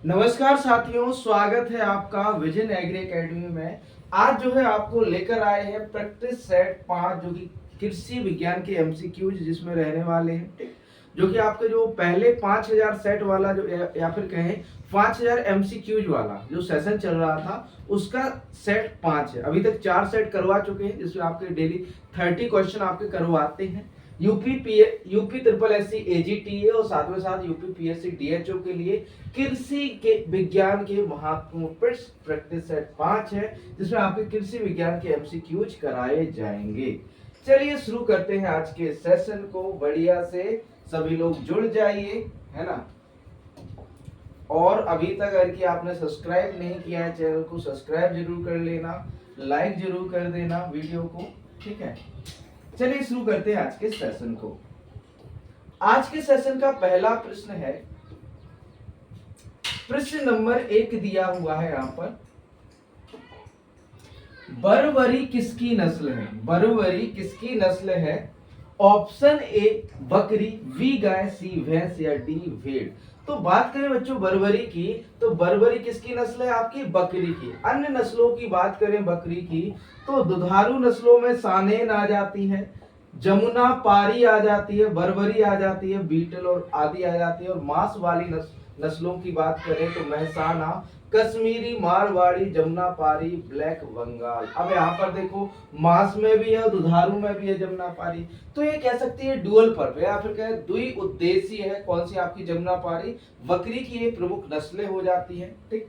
नमस्कार साथियों, स्वागत है आपका विजन एग्री एकेडमी में। आज जो है आपको लेकर आए हैं प्रैक्टिस सेट 5 जो कि कृषि विज्ञान के एमसीक्यूज जिसमें रहने वाले हैं। ठीक, जो कि आपके जो पहले 5000 सेट वाला जो या फिर कहें 5000 एमसीक्यूज वाला जो सेशन चल रहा था उसका सेट 5 है। अभी तक 4 सेट करवा चुके हैं जिसमें आपके डेली 30 क्वेश्चन आपके करवाते हैं। यूपी ट्रिपल एससी एजीटीए और साथ में साथ यूपी पीएससी डीएचओ के लिए कृषि के विज्ञान के महत्वपूर्ण प्रैक्टिस सेट 5 है जिसमें आपके कृषि विज्ञान के एमसीक्यूज कराए जाएंगे। चलिए शुरू करते हैं आज के सेशन को। बढ़िया से सभी लोग जुड़ जाइए, है ना। और अभी तक अगर कि आपने सब्सक्राइब नहीं किया है चैनल को सब्सक्राइब जरूर कर लेना, लाइक जरूर कर देना वीडियो को, ठीक है। चलिए शुरू करते हैं आज के सेशन को। आज के सेशन का पहला प्रश्न है, प्रश्न नंबर 1 दिया हुआ है यहां पर। बरबरी किसकी नस्ल है? बरबरी किसकी नस्ल है? ऑप्शन ए बकरी, बी गाय, सी भैंस या डी भेड़। तो बात करें बच्चों बरबरी की, तो बरबरी किसकी नस्ल है? आपकी बकरी की। अन्य नस्लों की बात करें बकरी की तो दुधारू नस्लों में सानेन आ जाती है, जमुना पारी आ जाती है, बरबरी आ जाती है, बीटल और आदि आ जाती है। और मांस वाली नस्लों की बात करें तो महसाना, कश्मीरी, मारवाड़ी, जमुना पारी, ब्लैक बंगाल। अब यहाँ पर देखो मांस में भी है, दुधारू में भी है जमुना पारी, तो ये कह सकती है डुअल पर्प या फिर कहे द्वि उद्देशीय है। कौन सी? आपकी जमुना पारी बकरी की ये प्रमुख नस्लें हो जाती है। ठीक,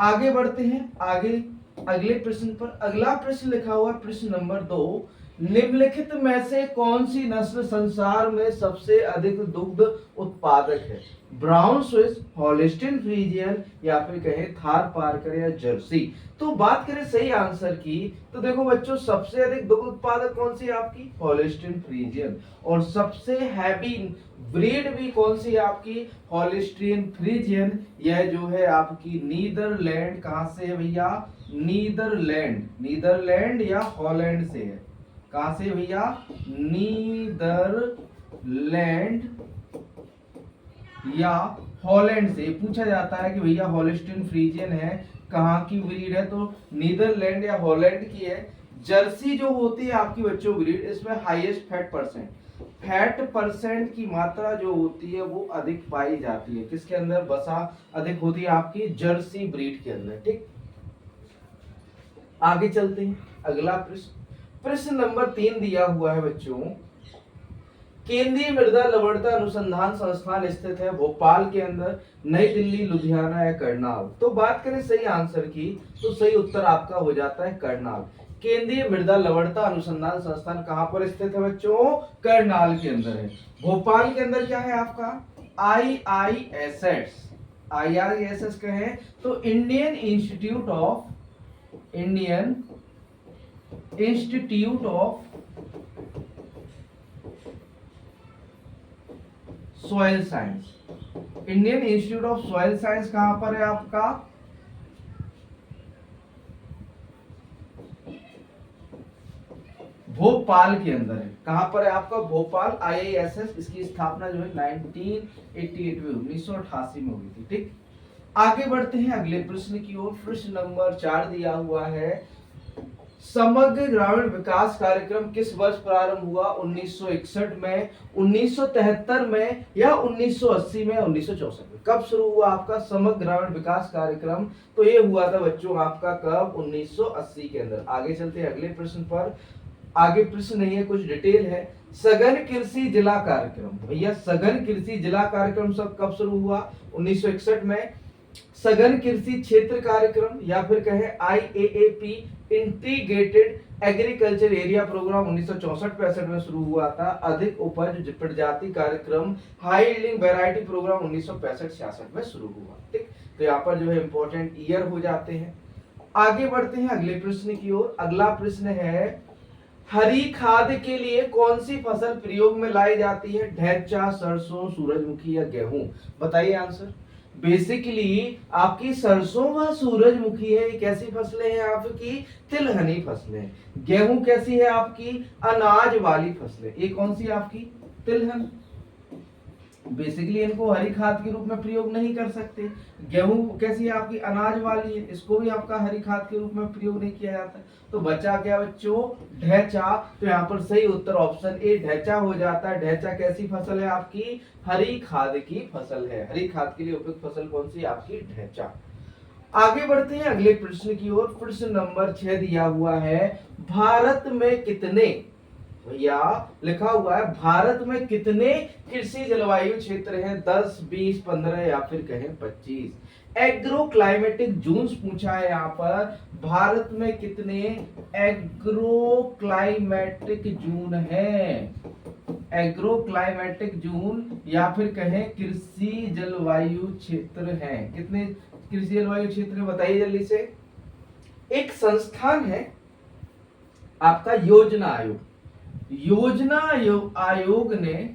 आगे बढ़ते हैं आगे अगले प्रश्न पर। अगला प्रश्न लिखा हुआ प्रश्न नंबर 2, निम्नलिखित में से कौन सी नस्ल संसार में सबसे अधिक दुग्ध उत्पादक है? ब्राउन स्विस, हॉलिस्टीन फ्रीजियन या फिर कहें थार पार्कर या जर्सी। तो बात करें सही आंसर की तो देखो बच्चों सबसे अधिक दुग्ध उत्पादक कौन सी है? आपकी हॉलिस्टीन फ्रीजियन। और सबसे हैवी ब्रीड भी कौन सी है? आपकी हॉलिस्टीन फ्रीजियन। यह जो है आपकी नीदरलैंड, कहां से है भैया? नीदरलैंड, नीदरलैंड या हॉलैंड से है। कहां से भैया? नीदरलैंड या हॉलैंड से। पूछा जाता है कि भैया हॉलिस्टीन फ्रीजियन है कहाँ की ब्रीड है? तो नीदरलैंड या हॉलैंड की है। जर्सी जो होती है आपकी बच्चों ब्रीड, इसमें हाईएस्ट फैट परसेंट की मात्रा जो होती है वो अधिक पाई जाती है। किसके अंदर वसा अधिक होती है? आपकी जर्सी ब्रीड के अंदर। ठीक, आगे चलते हैं। अगला प्रश्न, प्रश्न नंबर 3 दिया हुआ है बच्चों। केंद्रीय मृदा लवणता अनुसंधान संस्थान स्थित है भोपाल के अंदर, नई दिल्ली, लुधियाना या करनाल। तो बात करें सही आंसर की तो सही उत्तर आपका हो जाता है करनाल। केंद्रीय मृदा लवणता अनुसंधान संस्थान कहां पर स्थित है बच्चों? करनाल के अंदर है। भोपाल के अंदर क्या है आपका? IISS, IISS कहें तो Indian institute of soil science. Indian institute of soil science कहां पर है आपका? भोपाल के अंदर है। कहां पर है आपका? भोपाल। IISS इसकी स्थापना जो है 1988 में 1988 में हुई थी। ठीक, आगे बढ़ते हैं अगले प्रश्न की ओर। प्रश्न नंबर 4 दिया हुआ है, समग्र ग्रामीण विकास कार्यक्रम किस वर्ष प्रारंभ हुआ? 1961 में, 1973 में या 1980 में, 1964 में? कब शुरू हुआ आपका समग्र ग्रामीण विकास कार्यक्रम? तो ये हुआ था बच्चों आपका कब? 1980 के अंदर। आगे चलते हैं अगले प्रश्न पर। आगे प्रश्न नहीं है, कुछ डिटेल है। सघन कृषि जिला कार्यक्रम, भैया सघन कृषि जिला कार्यक्रम सब कब शुरू हुआ? 1961 में। सघन कृषि क्षेत्र कार्यक्रम या फिर कहें IAAP, integrated agriculture area program 1964-65 में शुरू हुआ था। अधिक उपज प्रजाति कार्यक्रम, हाई यील्डिंग वैरायटी प्रोग्राम 1965-66 में शुरू हुआ। ठीक, तो यहाँ पर जो है इंपॉर्टेंट ईयर हो जाते हैं। आगे बढ़ते हैं अगले प्रश्न की ओर। अगला प्रश्न है, हरी खाद के लिए कौन सी फसल प्रयोग में लाई जाती है? ढैंचा, सरसों, सूरजमुखी या गेहूं? बताइए आंसर। बेसिकली आपकी सरसों व सूरजमुखी है, ये कैसी फसलें हैं आपकी? तिलहनी फसलें। गेहूं कैसी है आपकी? अनाज वाली फसलें। ये कौन सी आपकी? तिलहन। बेसिकली इनको हरी खाद के रूप में प्रयोग नहीं कर सकते। गेहूं कैसी है आपकी, अनाज वाली है, इसको भी आपका हरी खाद के रूप में प्रयोग नहीं किया जाता। तो बचा क्या बच्चों, ढैंचा। तो यहाँ पर सही उत्तर ऑप्शन ए ढैंचा हो जाता है। ढैंचा कैसी फसल है आपकी, हरी खाद की फसल है। हरी खाद के लिए उपयुक्त फसल कौन सी, आपकी ढैंचा। आगे बढ़ते हैं अगले प्रश्न की ओर। प्रश्न नंबर 6 दिया हुआ है, भारत में कितने, भैया लिखा हुआ है भारत में कितने कृषि जलवायु क्षेत्र हैं, 10, 20, 15 या फिर कहें 25। एग्रो क्लाइमेटिक जोन्स पूछा है यहाँ पर, भारत में कितने एग्रो क्लाइमेटिक जोन है। एग्रो क्लाइमेटिक जोन या फिर कहें कृषि जलवायु क्षेत्र है। कितने कृषि जलवायु क्षेत्र बताइए जल्दी से। एक संस्थान है आपका योजना आयोग। योजना आयोग ने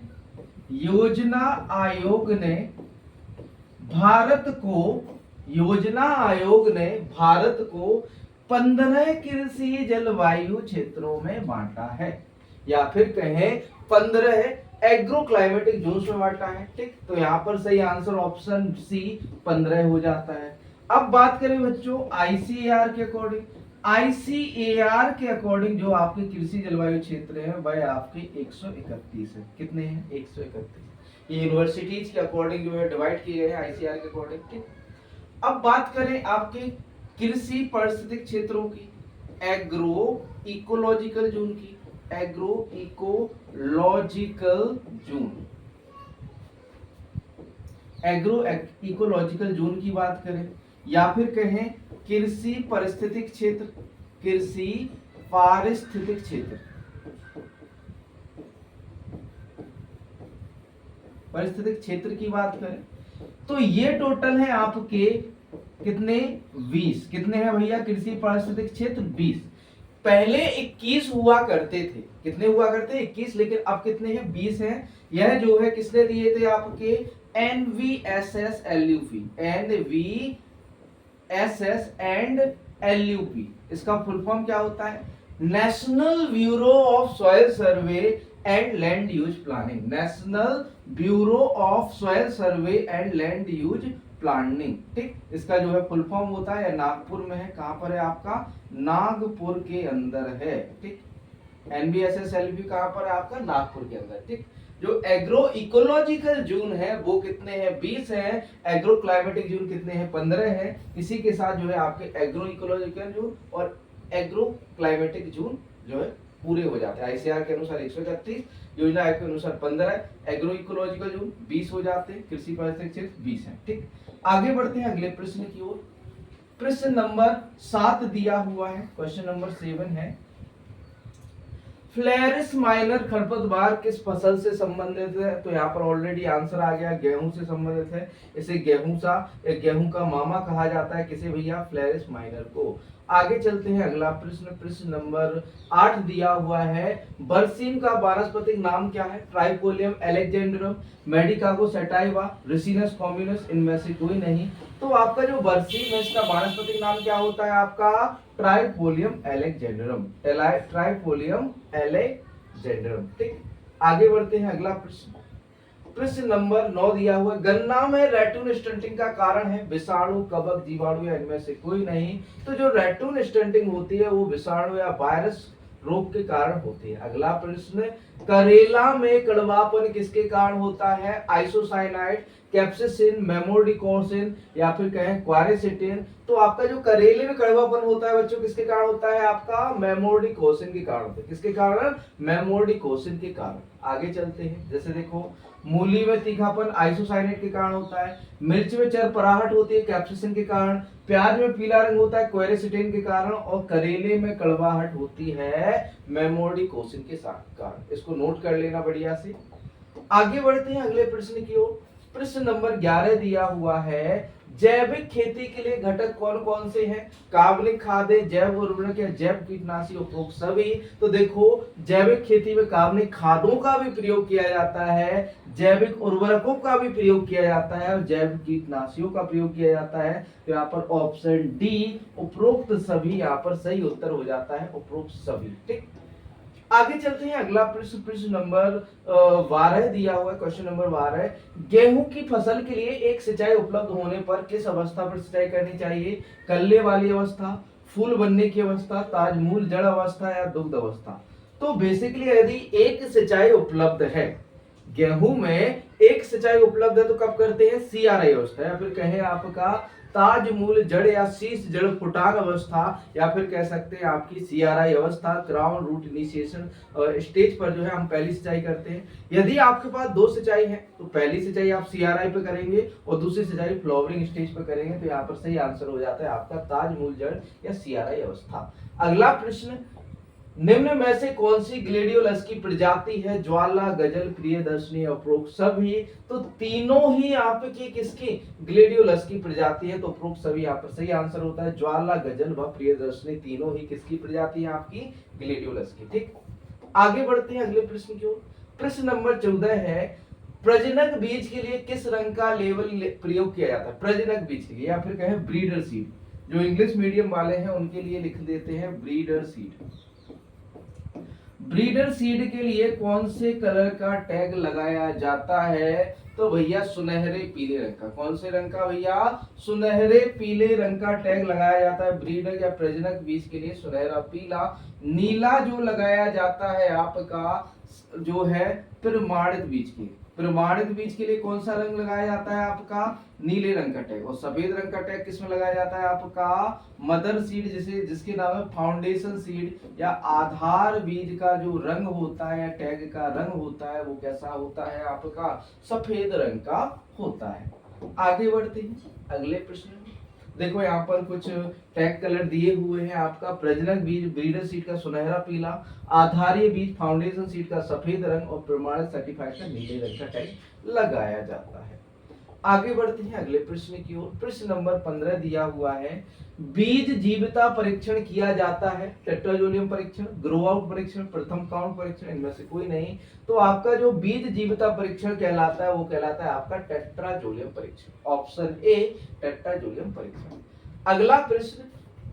भारत को 15 कृषि जलवायु क्षेत्रों में बांटा है, या फिर कहें 15 एग्रो क्लाइमेटिक जोन्स में बांटा है। ठीक, तो यहाँ पर सही आंसर ऑप्शन सी 15 हो जाता है। अब बात करें बच्चों आईसीएआर के अकॉर्डिंग। आईसीएआर के अकॉर्डिंग जो आपके कृषि जलवायु क्षेत्र है वह आपके 131 है। कितने हैं, 131। ये यूनिवर्सिटीज के अकॉर्डिंग जो है डिवाइड किए गए हैं आईसीएआर के अकॉर्डिंग। ठीक, अब बात करें आपके कृषि पारिस्थितिक क्षेत्रों की, एग्रो इकोलॉजिकल जोन की। Agro ecological zone, agro ecological zone की बात करें, या फिर कहें कृषि पारिस्थितिक क्षेत्र, कृषि पारिस्थितिक क्षेत्र, पारिस्थितिक क्षेत्र की बात करें तो ये टोटल है आपके कितने, 20। कितने हैं भैया कृषि पारिस्थितिक क्षेत्र, 20। पहले 21 हुआ करते थे। कितने हुआ करते, 21, लेकिन अब कितने हैं, 20 हैं। यह जो है किसने दिए थे आपके, एनवीएसएस एलयूपी, एनवीएसएस एंड एलयूपी। इसका फुल फॉर्म क्या होता है, national bureau of soil survey and land use planning. National bureau of soil survey and land use planning. ठीक, इसका जो है फुल फॉर्म होता है, नागपुर में है। कहां पर है आपका, नागपुर के अंदर है। ठीक, एनबीएसएस एलबी कहां पर है आपका, नागपुर के अंदर। ठीक, जो एग्रो इकोलॉजिकल जोन है वो कितने हैं, 20 हैं। एग्रो क्लाइमेटिक जोन कितने हैं, 15 हैं। इसी के साथ जो है आपके एग्रो इकोलॉजिकल जोन और एग्रो क्लाइमेटिक जोन जो है पूरे हो जाते हैं। आईसीआर के अनुसार 131, योजना आयोग के अनुसार 15, एग्रो इकोलॉजिकल जोन 20 हो जाते हैं, कृषि पारिस्थितिक क्षेत्र 20 है। ठीक, आगे बढ़ते हैं अगले प्रश्न की ओर। प्रश्न नंबर 7 दिया हुआ है, क्वेश्चन नंबर 7 है, फ्लेरिस माइनर खरपतवार किस फसल से संबंधित है। तो यहाँ पर ऑलरेडी आंसर आ गया, गेहूं से संबंधित है। इसे गेहूं का मामा कहा जाता है। किसे भैया, फ्लेरिस माइनर को। आगे चलते हैं अगला प्रश्न। प्रश्न नंबर 8 दिया हुआ है, बरसीम का वानस्पतिक नाम क्या है। Trifolium alexandrinum, Medicago sativa, Ricinus communis, इनमें से कोई नहीं। तो आपका जो बरसीम है इसका वानस्पतिक नाम क्या होता है आपका, ट्राइफोलियम एलेक्जेंड्रम। ट्राइफोलियम एलेक्जेंड्रम। ठीक, आगे बढ़ते हैं अगला प्रश्न। प्रश्न नंबर 9 दिया हुआ, गन्ना में रेटून स्टंटिंग का कारण है विषाणु, कवक, जीवाणु या इनमें से कोई नहीं। तो जो रेटून स्टंटिंग होती है वो विषाणु या वायरस रोग के कारण होती है। अगला प्रश्न, करेला में कड़वापन किसके कारण होता है। आइसोसाइनाइड, कैप्सिसिन, मेमोडिकोसिन या फिर कहें क्वारेसिटिन। तो आपका जो करेले में कड़वापन होता है बच्चों किसके कारण होता है आपका, मेमोडिकोसिन के कारण होता है। किसके कारण, मेमोडिकोसिन के कारण। आगे चलते हैं, जैसे देखो मूली में तीखापन आइसोसाइनेट के कारण होता है, मिर्च में चरपराहट होती है कैप्सिसिन के कारण, प्याज में पीला रंग होता है क्वेरेसिटिन के कारण, और करेले में कड़वाहट होती है मेमोडिकोसिन के कारण। इसको नोट कर लेना बढ़िया से। आगे बढ़ते हैं अगले प्रश्न की ओर। प्रश्न नंबर 11 दिया हुआ है, जैविक खेती के लिए घटक कौन कौन से हैं। कार्बनिक खादें, जैव उर्वरक या जैव कीटनाशी, उपरोक्त सभी। तो देखो जैविक खेती में कार्बनिक खादों का भी प्रयोग किया जाता है, जैविक उर्वरकों का भी प्रयोग किया जाता है और जैव कीटनाशियों का प्रयोग किया जाता है। तो यहाँ पर ऑप्शन डी उपरोक्त सभी यहाँ पर सही उत्तर हो जाता है, उपरोक्त सभी। ठीक, आगे चलते हैं, अगला प्रश्न, प्रश्न नंबर 12 दिया हुआ है, क्वेश्चन नंबर 12। गेहूं की फसल के लिए एक सिंचाई उपलब्ध होने पर किस अवस्था पर सिंचाई करनी चाहिए? कल्ले वाली अवस्था, फूल बनने की अवस्था, ताजमूल जड़ अवस्था या दुग्ध अवस्था? तो बेसिकली यदि एक सिंचाई उपलब्ध है, गेहूं में एक सिंचाई उपलब्ध है, तो कब करते हैं? सीआरआई अवस्था, या फिर कहें आपका ताजमूल जड़ या शीश जड़ फुटान अवस्था, या फिर कह सकते हैं आपकी सीआरआई अवस्था, क्राउन रूट इनिशिएशन स्टेज पर जो है हम पहली सिंचाई करते हैं। यदि आपके पास दो सिंचाई है तो पहली सिंचाई आप सीआरआई पे करेंगे और दूसरी सिंचाई फ्लावरिंग स्टेज पर करेंगे। तो यहाँ पर सही आंसर हो जाता है आपका ताजमूल जड़ या सीआरआई अवस्था। अगला प्रश्न, निम्न में से कौन सी ग्लेडियोलस की प्रजाति है? ज्वाला, गजल, प्रियदर्शनी, उपरोक्त सभी? तो तीनों ही आपकी किसकी ग्लेडियोलस की प्रजाति है, तो उपरोक्त सभी यहाँ पर सही आंसर होता है। ज्वाला, गजल व प्रियदर्शनी तीनों ही किसकी प्रजाति है? आपकी ग्लेडियोलस की। ठीक, आगे बढ़ते हैं अगले प्रश्न की ओर। प्रश्न नंबर 14 है, प्रजनक बीज के लिए किस रंग का लेबल प्रयोग किया जाता है? प्रजनक बीज के लिए, या फिर कहें ब्रीडर सीड, जो इंग्लिश मीडियम वाले हैं उनके लिए लिख देते हैं ब्रीडर सीड। ब्रीडर सीड के लिए कौन से कलर का टैग लगाया जाता है? तो भैया सुनहरे पीले रंग का। कौन से रंग का भैया? सुनहरे पीले रंग का टैग लगाया जाता है ब्रीडर या प्रजनक बीज के लिए, सुनहरा पीला। नीला जो लगाया जाता है आपका जो है प्रमाणित बीज के, प्रमाणित बीज के लिए कौन सा रंग लगाया जाता है? आपका नीले रंग का टैग। और सफेद रंग का टैग किसमें लगाया जाता है? आपका मदर सीड, जिसे जिसके नाम है फाउंडेशन सीड या आधार बीज का जो रंग होता है, टैग का रंग होता है, वो कैसा होता है? आपका सफेद रंग का होता है। आगे बढ़ते हैं अगले प्रश्न में। देखो यहाँ पर कुछ टैग कलर दिए हुए हैं। आपका प्रजनक बीज ब्रीडर सीड का सुनहरा पीला, आधारीय बीज फाउंडेशन सीड का सफेद रंग और प्रमाणित सर्टिफाइड का नीले रंग का टैग लगाया जाता है। आगे बढ़ते हैं अगले प्रश्न की ओर। प्रश्न नंबर 15 दिया हुआ है, बीज जीवता परीक्षण किया जाता है? टेट्राजोलियम परीक्षण, ग्रो आउट परीक्षण, प्रथम काउंट परीक्षण, इनमें से कोई नहीं। तो आपका जो बीज जीवता परीक्षण कहलाता है वो कहलाता है आपका टेट्राजोलियम परीक्षण। ऑप्शन ए टेट्राजोलियम परीक्षण। अगला प्रश्न,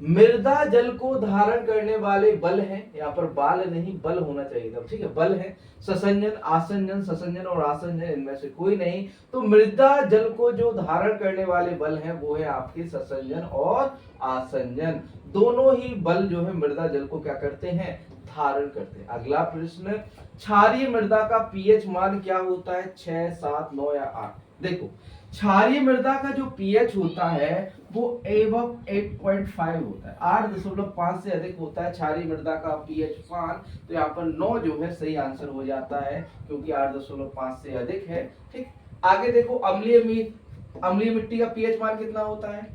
मृदा जल को धारण करने वाले बल हैं, यहाँ पर बाल नहीं बल होना चाहिए था, ठीक है, बल है। ससंजन, आसंजन, ससंजन और आसंजन, इनमें से कोई नहीं। तो मृदा जल को जो धारण करने वाले बल हैं वो है आपके ससंजन और आसंजन। दोनों ही बल जो है मृदा जल को क्या करते हैं? धारण करते हैं। अगला प्रश्न, क्षारीय मृदा का पीएच मान क्या होता है? 6, 7, 9 या 8? देखो क्षारीय मृदा का जो पीएच होता है वो एबव 8.5 होता है, 8.5 से अधिक होता है क्षारीय मृदा का पीएच मान। तो यहाँ पर 9 जो है सही आंसर हो जाता है, क्योंकि 8.5 से अधिक है। ठीक, आगे देखो अम्लीय मिट्टी का पीएच मान कितना होता है?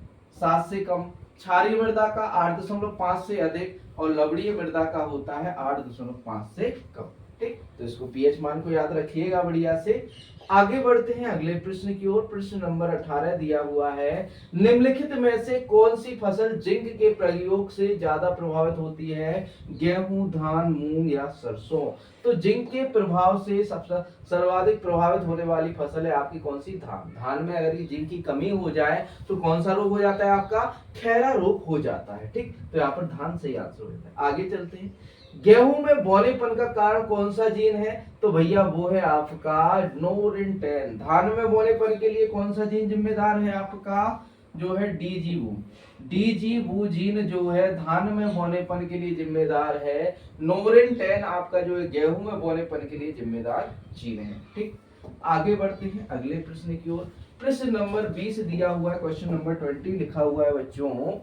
7 से कम। क्षारीय मृदा का 8.5 से अधिक, और लवणीय मृदा का होता है 8.5 से कम। ठीक, तो इसको पीएच मान को याद रखिएगा बढ़िया से। आगे बढ़ते हैं अगले प्रश्न की ओर। प्रश्न नंबर 18 दिया हुआ है, निम्नलिखित में से कौन सी फसल जिंक के प्रयोग से ज्यादा प्रभावित होती है? गेहूं, धान, मूंग या सरसों? तो जिंक के प्रभाव से सबसे सर्वाधिक प्रभावित होने वाली फसल है आपकी कौन सी? धान। धान में अगर जिंक की कमी हो जाए तो कौन सा रोग हो जाता है? आपका खैरा रोग हो जाता है। ठीक, तो यहाँ पर धान सही आंसर हो जाता है। आगे चलते हैं, गेहूं में बौनेपन का कारण कौन सा जीन है? तो भैया वो है आपका नोरिन-10। धान में बौनेपन के लिए कौन सा जीन जिम्मेदार है? आपका जो है डीजीवू। डीजीवू जीन जो है धान में बौनेपन के लिए जिम्मेदार है। नोरिन-10 आपका जो है गेहूं में बौनेपन के लिए जिम्मेदार जीन है। ठीक, आगे बढ़ते हैं अगले प्रश्न की ओर। प्रश्न नंबर 20 दिया हुआ है, क्वेश्चन नंबर 20 लिखा हुआ है बच्चों,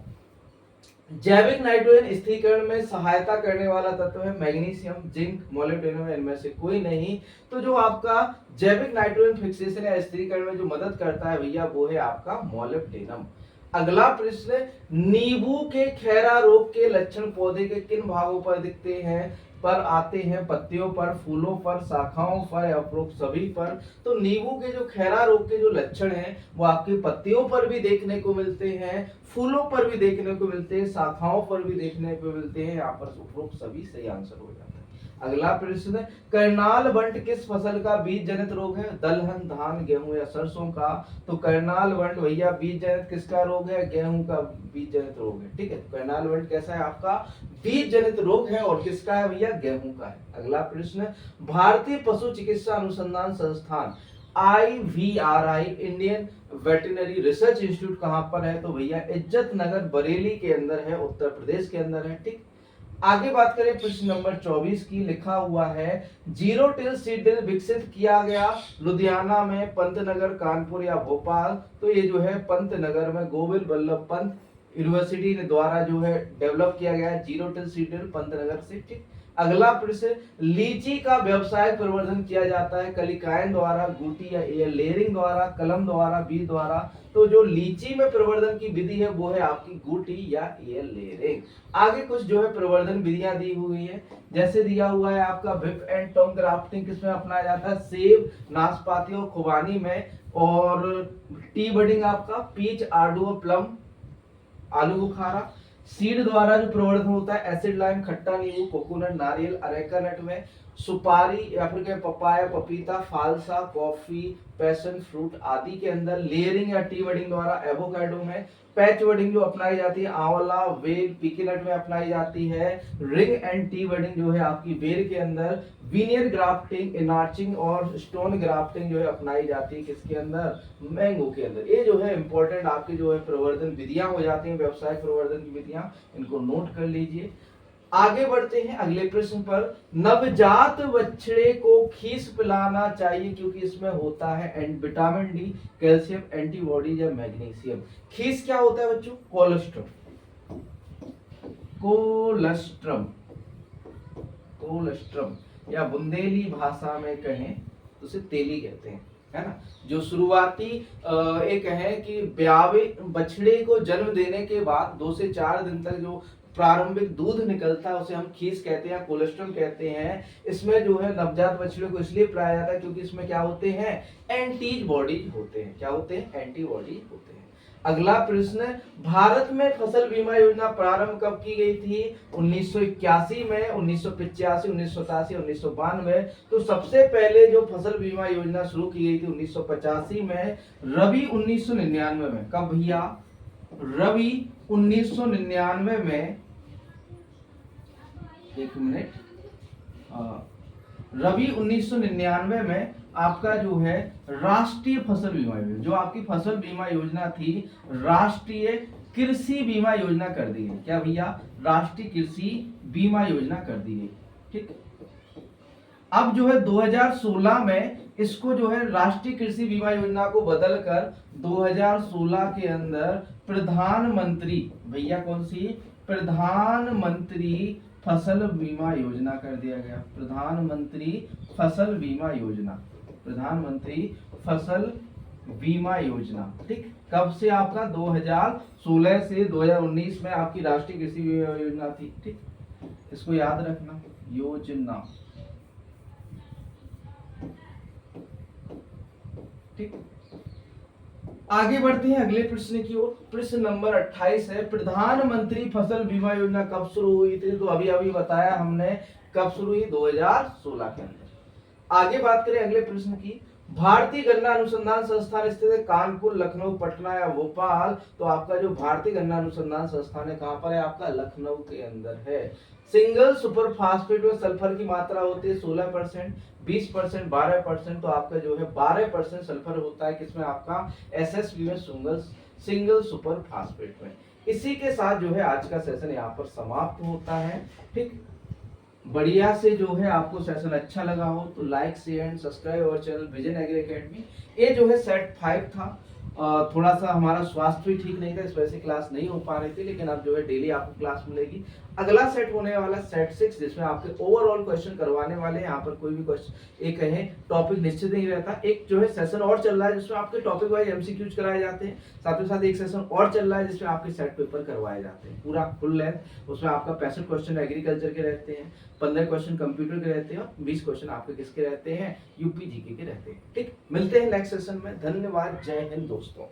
जैविक नाइट्रोजन स्थिरीकरण में सहायता करने वाला तत्व है मैग्नीशियम, जिंक, मोलिब्डेनम, इनमें से कोई नहीं। तो जो आपका जैविक नाइट्रोजन फिक्सेशन या स्थिरीकरण में जो मदद करता है भैया वो है आपका मोलिब्डेनम। अगला प्रश्न, नींबू के खैरा रोग के लक्षण पौधे के किन भागों पर दिखते हैं? पर आते हैं, पत्तियों पर, फूलों पर, शाखाओं पर या उपरोक्त सभी पर? तो नींबू के जो खैरा रोग के जो लक्षण हैं वो आपकी पत्तियों पर भी देखने को मिलते हैं, फूलों पर भी देखने को मिलते हैं, शाखाओं पर भी देखने को मिलते हैं। यहाँ पर उपरोक्त सभी सही आंसर हो जाता है। अगला प्रश्न, करनाल बंट किस फसल का बीज जनित रोग है? दलहन, धान, गेहूं या सरसों का? तो करनाल बंट भैया बीज जनित किसका रोग है? गेहूं का बीज जनित रोग है। ठीक है, करनाल बंट कैसा है आपका? बीज जनित रोग है और किसका है भैया? गेहूं का है। अगला प्रश्न, भारतीय पशु चिकित्सा अनुसंधान संस्थान IVRI Indian veterinary research institute कहां पर है? तो भैया इज्जत नगर बरेली के अंदर है, उत्तर प्रदेश के अंदर है। ठीक, आगे बात करें प्रश्न नंबर 24 की, लिखा हुआ है जीरो टिल सीड ड्रिल विकसित किया गया लुधियाना में, पंतनगर, कानपुर या भोपाल? तो ये जो है पंतनगर में गोविंद बल्लभ पंत यूनिवर्सिटी ने द्वारा जो है डेवलप किया गया है zero till seed drill Pantnagar से। ठीक, अगला प्रश्न, लीची का व्यवसायिक प्रवर्धन किया जाता है कलिकायन द्वारा, गुटी या लेयरिंग द्वारा, कलम द्वारा, बीज द्वारा? तो जो लीची में प्रवर्धन की विधि है वो है आपकी गुटी या लेयरिंग। आगे कुछ जो है प्रवर्धन विधियां दी हुई है, जैसे दिया हुआ है आपका विप एंड टोंग ग्राफ्टिंग किसमें अपनाया जाता है? सेब, नाशपाती और खुबानी में। और टी बडिंग आपका पीच, आड़ू और प्लम, आलू बुखारा। सीड द्वारा जो प्रवर्धन होता है एसिड लाइम, खट्टा नींबू, कोकोनट, नारियल, अरेका नट में। सुपारी या फिर क्या पपाया, पपीता, फालसा, कॉफी, पैशन फ्रूट आदि के अंदर। लेयरिंग या टी बडिंग द्वारा एवोकाडो में। पैच बडिंग जो अपनाई जाती है आंवला, वेल, पीकीनट में अपनाई जाती है। रिंग एंड टी बडिंग जो है आपकी बेर के अंदर। वीनियर ग्राफ्टिंग, इनार्चिंग और स्टोन ग्राफ्टिंग जो है अपनाई जाती है किसके अंदर? मैंगो के अंदर। ये जो है इंपॉर्टेंट आपके जो है प्रवर्धन विधियां हो जाती हैं, व्यवसायिक प्रवर्धन की विधियां, इनको नोट कर लीजिए। आगे बढ़ते हैं अगले प्रश्न पर, नवजात बछड़े को खीस पिलाना चाहिए क्योंकि इसमें होता है विटामिन डी, कैल्शियम, एंटीबॉडीज या मैग्नीशियम। खीस क्या होता है बच्चों? कोलेस्ट्रम, कोलेस्ट्रम, कोलेस्ट्रम या बुंदेली भाषा में कहें तो उसे तेली कहते हैं, है ना। जो शुरुआती एक है कि ब्यावे बछड़े को जन्म देने के बाद 2 से 4 दिन तक जो प्रारंभिक दूध निकलता है उसे हम खीस कहते हैं, कोलेस्ट्रम कहते हैं। इसमें जो है नवजात बछड़े को इसलिए पिलाया जाता है क्योंकि इसमें क्या होते हैं? एंटीबॉडीज होते हैं। क्या होते हैं? एंटीबॉडीज होते हैं। अगला प्रश्न, भारत में फसल बीमा योजना प्रारंभ कब की गई थी? 1981 में, 1985, 1987, 1992। तो सबसे पहले जो फसल बीमा योजना शुरू की गई थी 1985 में, रबी 1999 में। कब भैया? रबी 1999 में, एक मिनट, रबी 1999 में आपका जो है राष्ट्रीय फसल बीमा योजना, जो आपकी फसल बीमा योजना थी, राष्ट्रीय कृषि बीमा योजना कर दी गई। क्या भैया? राष्ट्रीय कृषि बीमा योजना कर दी गई। ठीक, अब जो है 2016 में इसको जो है राष्ट्रीय कृषि बीमा योजना को बदलकर 2016 के अंदर प्रधानमंत्री, भैया कौन सी? प्रधानमंत्री फसल बीमा योजना कर दिया गया। प्रधानमंत्री फसल बीमा योजना, प्रधानमंत्री फसल बीमा योजना। ठीक, कब से? आपका 2016 से 2019 में आपकी राष्ट्रीय कृषि बीमा योजना थी। ठीक, इसको याद रखना, योजना। ठीक, आगे बढ़ते हैं अगले प्रश्न की ओर। प्रश्न नंबर 28 है, प्रधानमंत्री फसल बीमा योजना कब शुरू हुई थी? तो अभी अभी बताया हमने कब शुरू हुई? 2016 के अंदर। आगे बात करें अगले प्रश्न की, भारतीय गन्ना अनुसंधान संस्थान स्थित है कानपुर, लखनऊ, पटना या भोपाल? तो आपका जो भारतीय गन्ना अनुसंधान संस्थान है कहां पर है? आपका लखनऊ के अंदर है। सिंगल सुपर फास्फेट में सल्फर की मात्रा होती है 16%, 20%, 12%। तो आपका जो है 12% सल्फर होता है किसमें? आपका एसएसपी में, सिंगल सुपर फास्फेट में। इसी के साथ जो है आज का सेशन यहाँ पर समाप्त होता है। ठीक, बढ़िया से जो है आपको सेशन अच्छा लगा हो तो लाइक, शेयर एंड सब्सक्राइब और चैनल विजन एग्री एकेडमी। ये जो है सेट 5 था, थोड़ा सा हमारा स्वास्थ्य भी ठीक नहीं था, इस वजह से क्लास नहीं हो पा रही थी, लेकिन अब जो है डेली आपको क्लास मिलेगी। अगला सेट होने वाला सेट 6, जिसमें आपके ओवरऑल क्वेश्चन करवाने वाले हैं। यहाँ पर कोई भी क्वेश्चन एक कहे टॉपिक निश्चित नहीं रहता। एक जो है सेशन और चल रहा है जिसमें आपके टॉपिक वाइज एमसीक्यूज कराए जाते हैं, साथ ही साथ एक सेशन और चल रहा है जिसमें आपके सेट पेपर करवाए जाते हैं पूरा फुल लेंथ। उसमें आपका 65 क्वेश्चन एग्रीकल्चर के रहते हैं, 15 क्वेश्चन कंप्यूटर के रहते हैं और 20 क्वेश्चन आपके किसके रहते हैं? यूपी जीके के रहते हैं। ठीक, मिलते हैं नेक्स्ट सेशन में। धन्यवाद, जय हिंद दोस्तों।